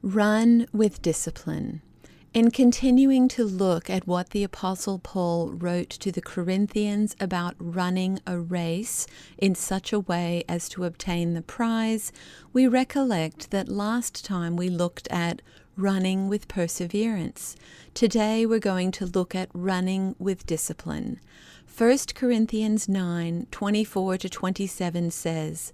Run with discipline. In continuing to look at what the Apostle Paul wrote to the Corinthians about running a race in such a way as to obtain the prize, we recollect that last time we looked at running with perseverance. Today we're going to look at running with discipline. 1 Corinthians 9:24-27 says,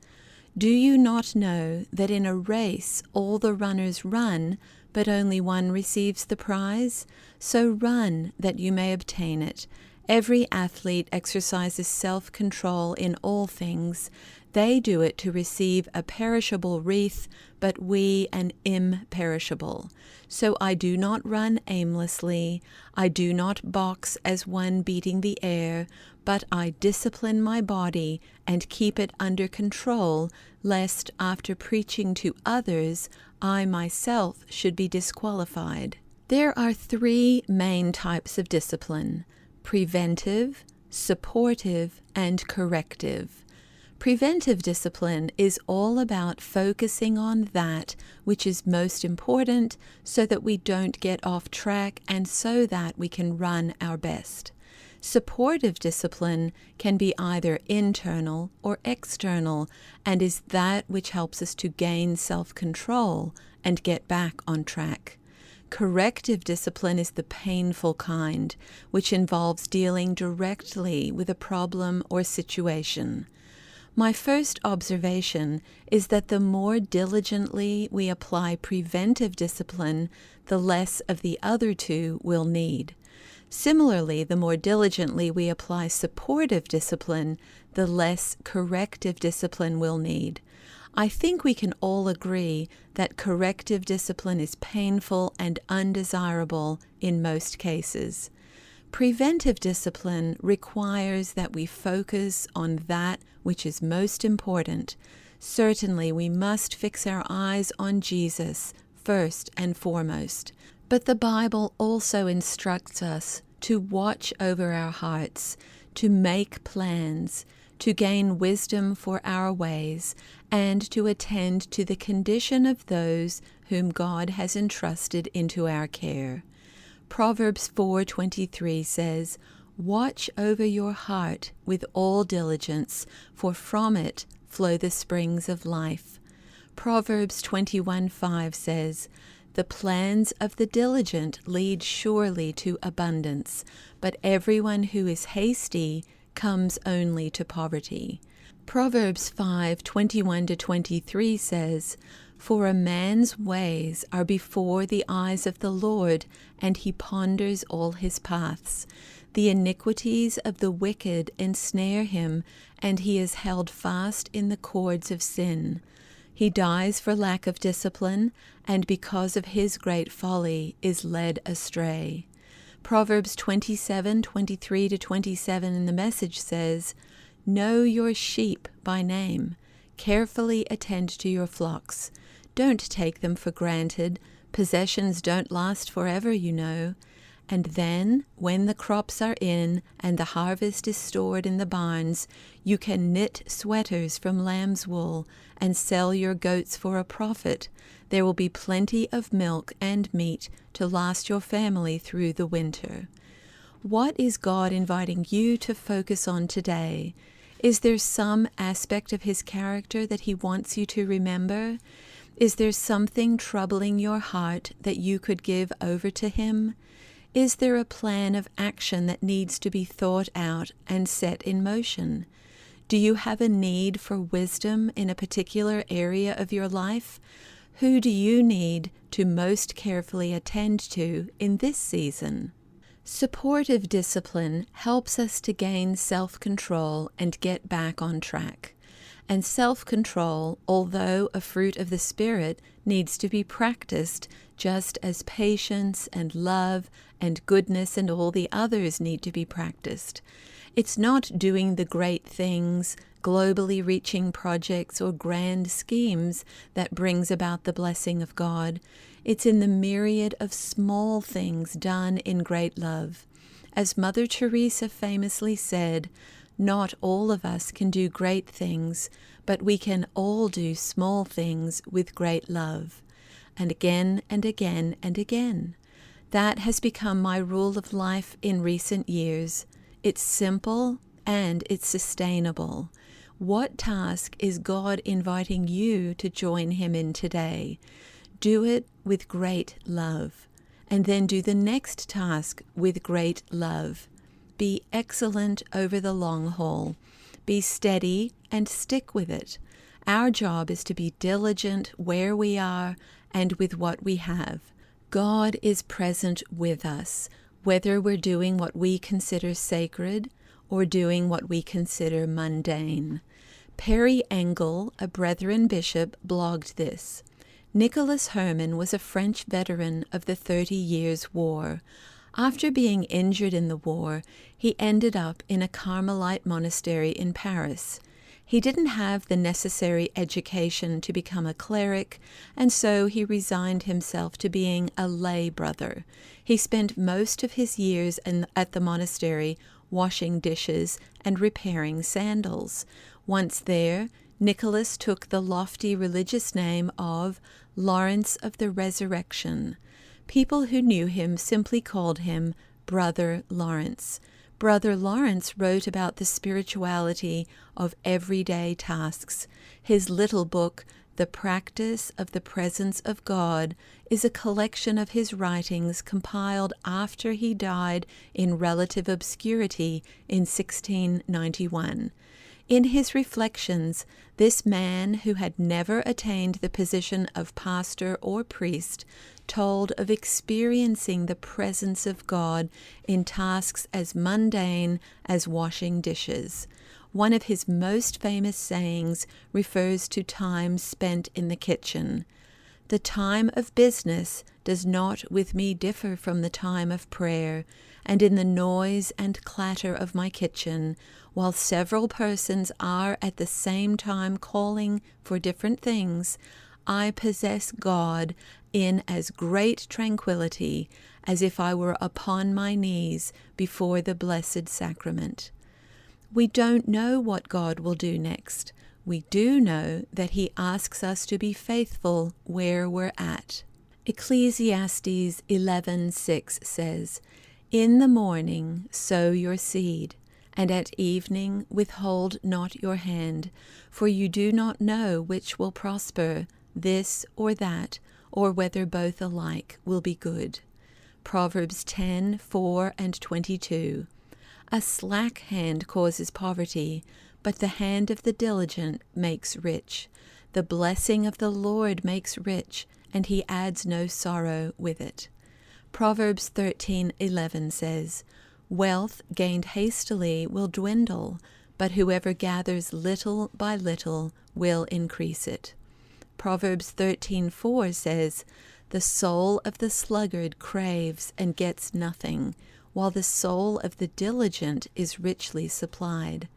"Do you not know that in a race all the runners run, but only one receives the prize? So run that you may obtain it. Every athlete exercises self-control in all things. They do it to receive a perishable wreath, but we an imperishable. So I do not run aimlessly. I do not box as one beating the air, but I discipline my body and keep it under control, lest after preaching to others, I myself should be disqualified." There are three main types of discipline: preventive, supportive, and corrective. Preventive discipline is all about focusing on that which is most important so that we don't get off track and so that we can run our best. Supportive discipline can be either internal or external and is that which helps us to gain self-control and get back on track. Corrective discipline is the painful kind, which involves dealing directly with a problem or situation. My first observation is that the more diligently we apply preventive discipline, the less of the other two we'll need. Similarly, the more diligently we apply supportive discipline, the less corrective discipline we'll need. I think we can all agree that corrective discipline is painful and undesirable in most cases. Preventive discipline requires that we focus on that which is most important. Certainly, we must fix our eyes on Jesus first and foremost. But the Bible also instructs us to watch over our hearts, to make plans, to gain wisdom for our ways, and to attend to the condition of those whom God has entrusted into our care. Proverbs 4:23 says, "Watch over your heart with all diligence, for from it flow the springs of life." Proverbs 21:5 says, "The plans of the diligent lead surely to abundance, but everyone who is hasty comes only to poverty." Proverbs 5:21-23 says, "For a man's ways are before the eyes of the Lord, and he ponders all his paths. The iniquities of the wicked ensnare him, and he is held fast in the cords of sin. He dies for lack of discipline, and because of his great folly is led astray." Proverbs 27:23-27 in the Message says, "Know your sheep by name. Carefully attend to your flocks. Don't take them for granted. Possessions don't last forever, you know. And then, when the crops are in and the harvest is stored in the barns, you can knit sweaters from lamb's wool and sell your goats for a profit. There will be plenty of milk and meat to last your family through the winter." What is God inviting you to focus on today? Is there some aspect of His character that He wants you to remember? Is there something troubling your heart that you could give over to Him? Is there a plan of action that needs to be thought out and set in motion? Do you have a need for wisdom in a particular area of your life? Who do you need to most carefully attend to in this season? Supportive discipline helps us to gain self-control and get back on track. And self-control, although a fruit of the Spirit, needs to be practiced just as patience and love and goodness and all the others need to be practiced. It's not doing the great things, globally reaching projects or grand schemes that brings about the blessing of God. It's in the myriad of small things done in great love. As Mother Teresa famously said, "Not all of us can do great things, but we can all do small things with great love." and again and again and again. That has become my rule of life in recent years. It's simple and it's sustainable. What task is God inviting you to join Him in today? Do it with great love, and then do the next task with great love. Be excellent over the long haul. Be steady and stick with it. Our job is to be diligent where we are and with what we have. God is present with us, whether we're doing what we consider sacred or doing what we consider mundane. Perry Engel, a Brethren bishop, blogged this. Nicholas Herman was a French veteran of the 30 Years' War. After being injured in the war, he ended up in a Carmelite monastery in Paris. He didn't have the necessary education to become a cleric, and so he resigned himself to being a lay brother. He spent most of his years at the monastery washing dishes and repairing sandals. Once there, Nicholas took the lofty religious name of Lawrence of the Resurrection. People who knew him simply called him Brother Lawrence. Brother Lawrence wrote about the spirituality of everyday tasks. His little book, The Practice of the Presence of God, is a collection of his writings compiled after he died in relative obscurity in 1691. In his reflections, this man, who had never attained the position of pastor or priest, told of experiencing the presence of God in tasks as mundane as washing dishes. One of his most famous sayings refers to time spent in the kitchen. The time of business does not with me differ from the time of prayer, and in the noise and clatter of my kitchen, while several persons are at the same time calling for different things, I possess God in as great tranquillity as if I were upon my knees before the Blessed Sacrament. We don't know what God will do next. We do know that He asks us to be faithful where we're at. Ecclesiastes 11:6 says, "In the morning sow your seed, and at evening withhold not your hand, for you do not know which will prosper, this or that, or whether both alike will be good." Proverbs 10:4 and 22. A slack hand causes poverty, but the hand of the diligent makes rich. The blessing of the Lord makes rich, and He adds no sorrow with it. Proverbs 13:11 says, "Wealth gained hastily will dwindle, but whoever gathers little by little will increase it." Proverbs 13:4 says, "The soul of the sluggard craves and gets nothing, while the soul of the diligent is richly supplied."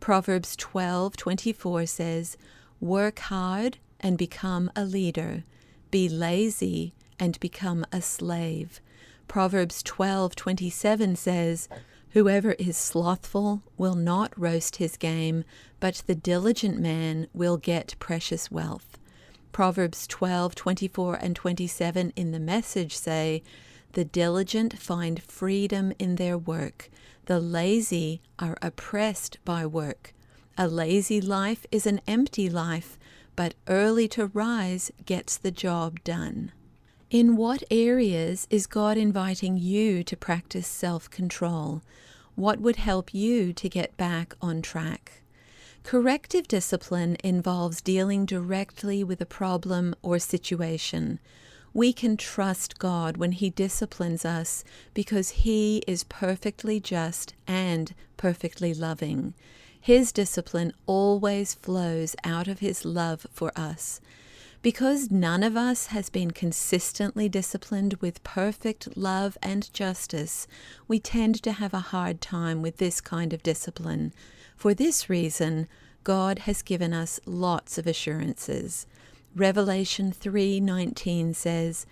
Proverbs 12:24 says, "Work hard and become a leader. Be lazy and become a slave." Proverbs 12:27 says, "Whoever is slothful will not roast his game, but the diligent man will get precious wealth." Proverbs 12:24 and 27 in the Message say, "The diligent find freedom in their work. The lazy are oppressed by work. A lazy life is an empty life, but early to rise gets the job done." In what areas is God inviting you to practice self-control? What would help you to get back on track? Corrective discipline involves dealing directly with a problem or situation. We can trust God when He disciplines us because He is perfectly just and perfectly loving. His discipline always flows out of His love for us. Because none of us has been consistently disciplined with perfect love and justice, we tend to have a hard time with this kind of discipline. For this reason, God has given us lots of assurances. Revelation 3:19 says,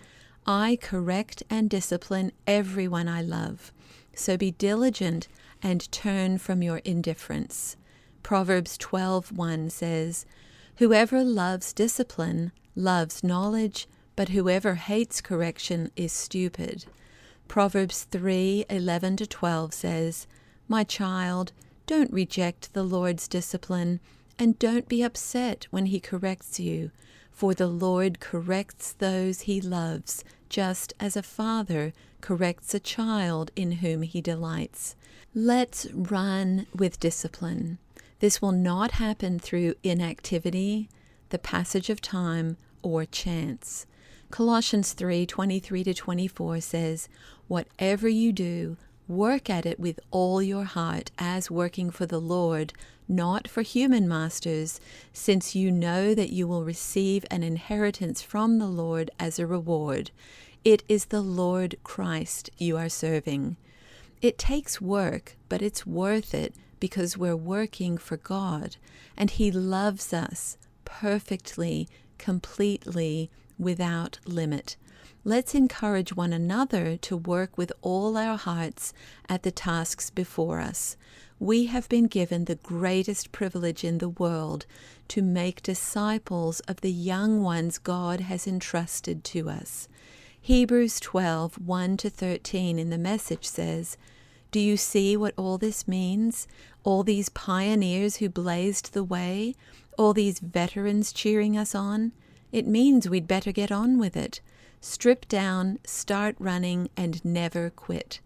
"I correct and discipline everyone I love, so be diligent and turn from your indifference." Proverbs 12:1 says, "Whoever loves discipline loves knowledge, but whoever hates correction is stupid. Proverbs 3:11-12 says, "My child, don't reject the Lord's discipline, and don't be upset when he corrects you, for the Lord corrects those he loves, just as a father corrects a child in whom he delights." Let's run with discipline. This will not happen through inactivity, the passage of time, or chance. Colossians 3:23-24 says, "Whatever you do, work at it with all your heart as working for the Lord, not for human masters, since you know that you will receive an inheritance from the Lord as a reward. It is the Lord Christ you are serving." It takes work, but it's worth it because we're working for God, and He loves us perfectly, completely, without limit. Let's encourage one another to work with all our hearts at the tasks before us. We have been given the greatest privilege in the world to make disciples of the young ones God has entrusted to us. Hebrews 12:1-13 in the Message says, "Do you see what all this means? All these pioneers who blazed the way? All these veterans cheering us on? It means we'd better get on with it. Strip down, start running, and never quit.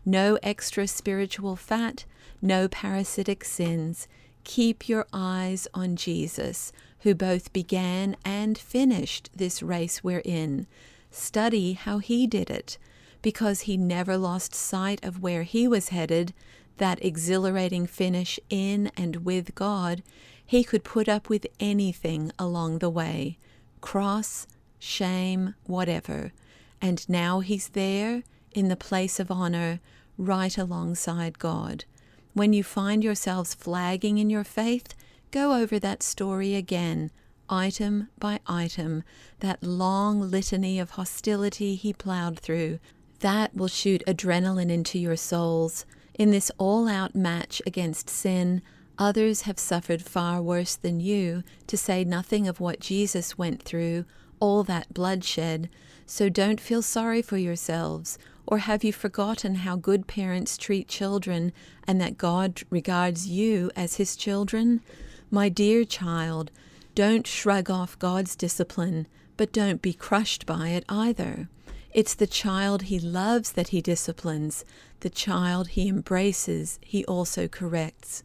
No extra spiritual fat, no parasitic sins. Keep your eyes on Jesus, who both began and finished this race we're in. Study how He did it, because He never lost sight of where He was headed, that exhilarating finish in and with God. He could put up with anything along the way, cross, shame, whatever. And now He's there, in the place of honor, right alongside God. When you find yourselves flagging in your faith, go over that story again, item by item, that long litany of hostility He plowed through. That will shoot adrenaline into your souls. In this all-out match against sin, others have suffered far worse than you, to say nothing of what Jesus went through, all that bloodshed. So don't feel sorry for yourselves. Or have you forgotten how good parents treat children, and that God regards you as His children? My dear child, don't shrug off God's discipline, but don't be crushed by it either. It's the child He loves that He disciplines. The child He embraces, He also corrects.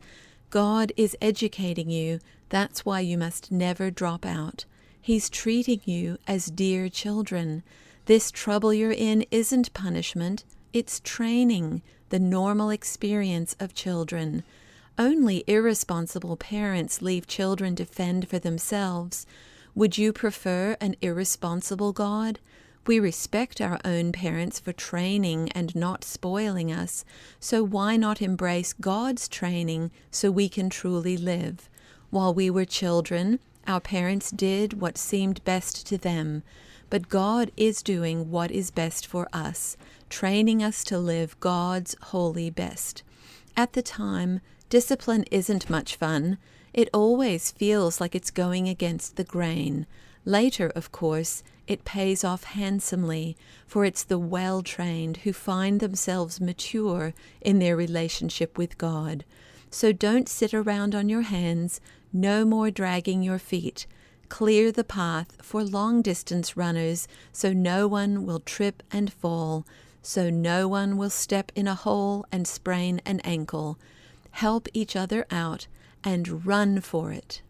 God is educating you. That's why you must never drop out. He's treating you as dear children. This trouble you're in isn't punishment. It's training, the normal experience of children. Only irresponsible parents leave children to fend for themselves. Would you prefer an irresponsible God? We respect our own parents for training and not spoiling us, so why not embrace God's training so we can truly live? While we were children, our parents did what seemed best to them, but God is doing what is best for us, training us to live God's holy best. At the time, discipline isn't much fun. It always feels like it's going against the grain. Later, of course, it pays off handsomely, for it's the well-trained who find themselves mature in their relationship with God. So don't sit around on your hands, no more dragging your feet. Clear the path for long-distance runners so no one will trip and fall, so no one will step in a hole and sprain an ankle. Help each other out and run for it.